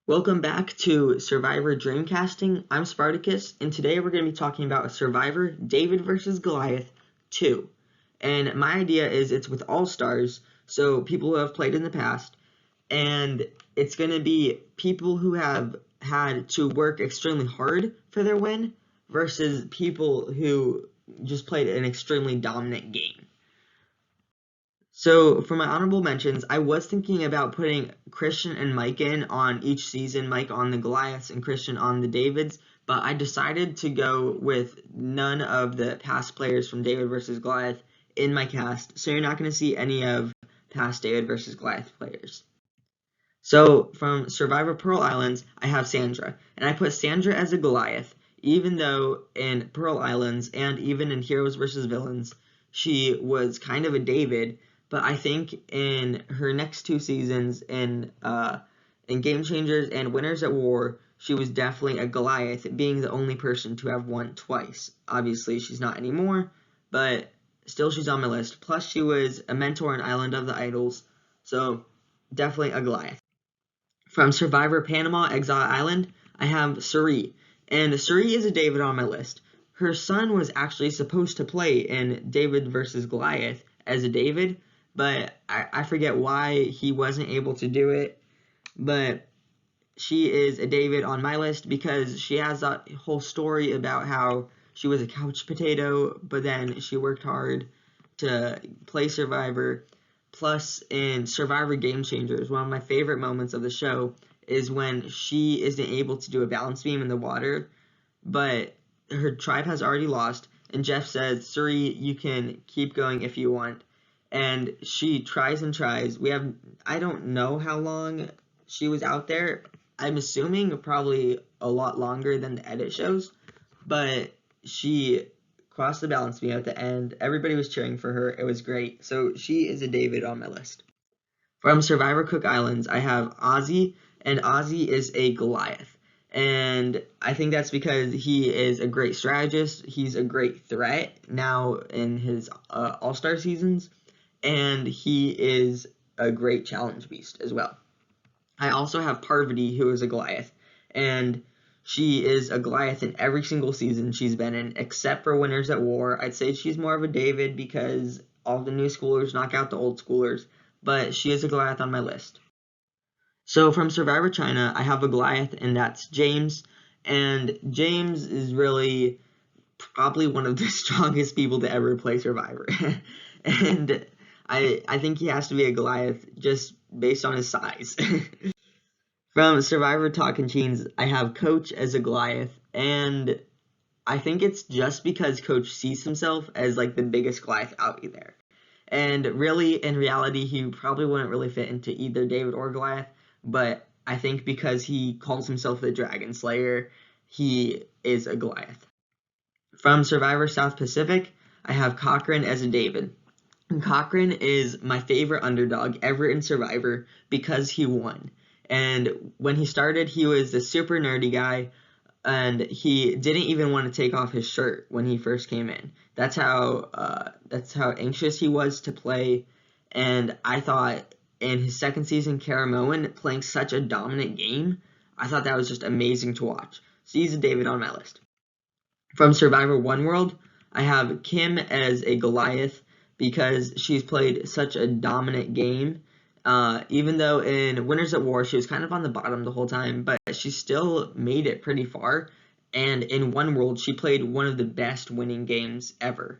Welcome back to Survivor Dreamcasting. I'm Spartacus, and today we're going to be talking about Survivor David vs. Goliath 2. And my idea is it's with all-stars, so people who have played in the past, and it's going to be people who have had to work extremely hard for their win versus people who just played an extremely dominant game. So for my honorable mentions, I was thinking about putting Christian and Mike in on each season, Mike on the Goliaths and Christian on the Davids, but I decided to go with none of the past players from David versus Goliath in my cast, so you're not going to see any of past David versus Goliath players. So from Survivor Pearl Islands, I have Sandra, and I put Sandra as a Goliath, even though in Pearl Islands and even in Heroes versus Villains, she was kind of a David. But I think in her next two seasons, in Game Changers and Winners at War, she was definitely a Goliath, being the only person to have won twice. Obviously, she's not anymore, but still she's on my list. Plus, she was a mentor in Island of the Idols, so definitely a Goliath. From Survivor Panama Exile Island, I have Suri, and Suri is a David on my list. Her son was actually supposed to play in David versus Goliath as a David, but I forget why he wasn't able to do it. But she is a David on my list because she has that whole story about how she was a couch potato, but then she worked hard to play Survivor. Plus, in Survivor Game Changers, one of my favorite moments of the show is when she isn't able to do a balance beam in the water, but her tribe has already lost, and Jeff says, Suri, you can keep going if you want. And she tries and tries. I don't know how long she was out there. I'm assuming probably a lot longer than the edit shows, but she crossed the balance beam at the end. Everybody was cheering for her. It was great. So she is a David on my list. From Survivor Cook Islands, I have Ozzy, and Ozzy is a Goliath. And I think that's because he is a great strategist. He's a great threat now in his All-Star seasons. And he is a great challenge beast as well. I also have Parvati, who is a Goliath, and she is a Goliath in every single season she's been in, except for Winners at War. I'd say she's more of a David because all the new schoolers knock out the old schoolers, but she is a Goliath on my list. So from Survivor China, I have a Goliath, and that's James, and James is really probably one of the strongest people to ever play Survivor, and I think he has to be a Goliath just based on his size. From Survivor Talking Teens, I have Coach as a Goliath, and I think it's just because Coach sees himself as like the biggest Goliath out there. And really, in reality, he probably wouldn't really fit into either David or Goliath, but I think because he calls himself the Dragon Slayer, he is a Goliath. From Survivor South Pacific, I have Cochrane as a David. And Cochrane is my favorite underdog ever in Survivor because he won. And when he started, he was a super nerdy guy, and he didn't even want to take off his shirt when he first came in. That's how anxious he was to play. And I thought in his second season, Karamoan playing such a dominant game, I thought that was just amazing to watch. So he's a David on my list. From Survivor One World, I have Kim as a Goliath because she's played such a dominant game. Even though in Winners at War, she was kind of on the bottom the whole time, but she still made it pretty far. And in One World, she played one of the best winning games ever.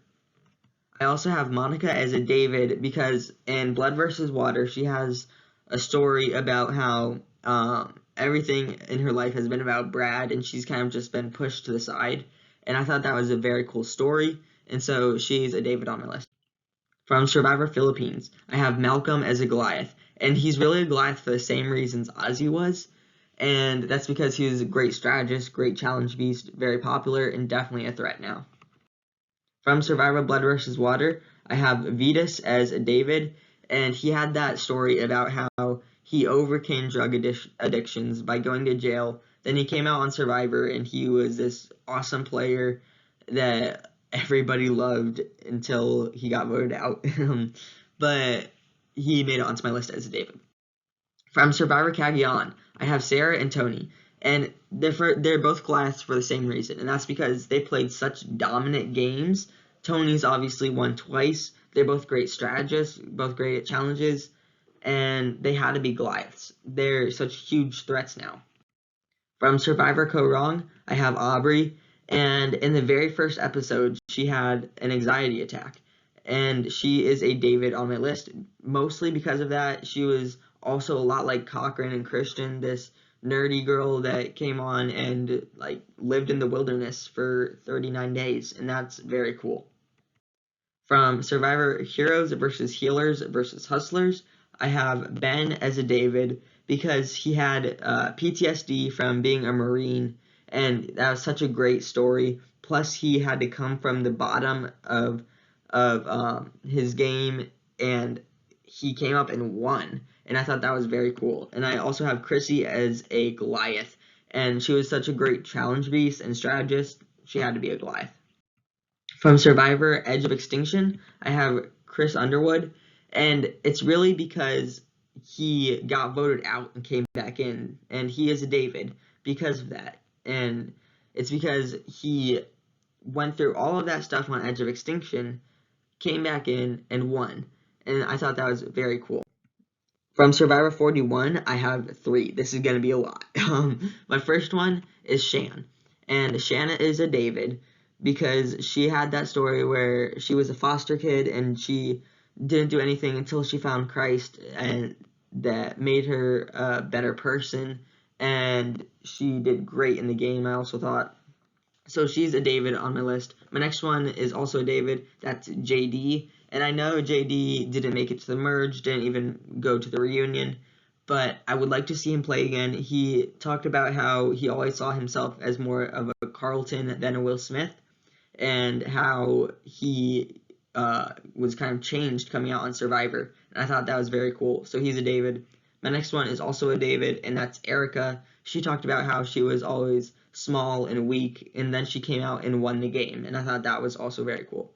I also have Monica as a David because in Blood vs. Water, she has a story about how everything in her life has been about Brad, and she's kind of just been pushed to the side. And I thought that was a very cool story, and so she's a David on my list. From Survivor Philippines, I have Malcolm as a Goliath, and he's really a Goliath for the same reasons Ozzy was, and that's because he was a great strategist, great challenge beast, very popular, and definitely a threat now. From Survivor Blood vs. Water, I have Vitas as a David, and he had that story about how he overcame drug addictions by going to jail. Then he came out on Survivor, and he was this awesome player that everybody loved until he got voted out. But he made it onto my list as a David. From Survivor Cagayan, I have Sarah and Tony, and they're both Goliaths for the same reason, and that's because they played such dominant games. Tony's obviously won twice. They're both great strategists, both great at challenges, and they had to be Goliaths. They're such huge threats now. From Survivor Co. Wrong, I have Aubrey, and in the very first episode, she had an anxiety attack, and she is a David on my list, mostly because of that. She was also a lot like Cochran and Christian, this nerdy girl that came on and like lived in the wilderness for 39 days, and that's very cool. From Survivor Heroes versus Healers versus Hustlers, I have Ben as a David because he had PTSD from being a Marine, and that was such a great story. Plus, he had to come from the bottom of his game, and he came up and won, and I thought that was very cool. And I also have Chrissy as a Goliath, and she was such a great challenge beast and strategist. She had to be a Goliath. From Survivor Edge of Extinction, I have Chris Underwood, and it's really because he got voted out and came back in, and he is a David because of that. And it's because he went through all of that stuff on Edge of Extinction, came back in, and won. And I thought that was very cool. From Survivor 41, I have 3. This is going to be a lot. My first one is Shan. And Shanna is a David because she had that story where she was a foster kid and she didn't do anything until she found Christ, and that made her a better person. And she did great in the game, I also thought. So she's a David on my list. My next one is also a David. That's JD. And I know JD didn't make it to the merge, didn't even go to the reunion, but I would like to see him play again. He talked about how he always saw himself as more of a Carlton than a Will Smith, and how he was kind of changed coming out on Survivor. And I thought that was very cool. So he's a David. My next one is also a David, and that's Erica. She talked about how she was always small and weak, and then she came out and won the game, and I thought that was also very cool.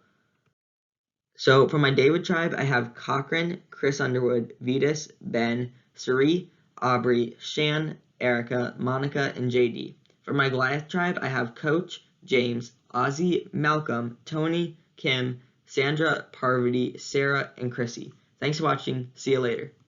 So for my David tribe, I have Cochran, Chris Underwood, Vetus, Ben, Suri, Aubrey, Shan, Erica, Monica, and JD. For my Goliath tribe, I have Coach, James, Ozzy, Malcolm, Tony, Kim, Sandra, Parvati, Sarah, and Chrissy. Thanks for watching. See you later.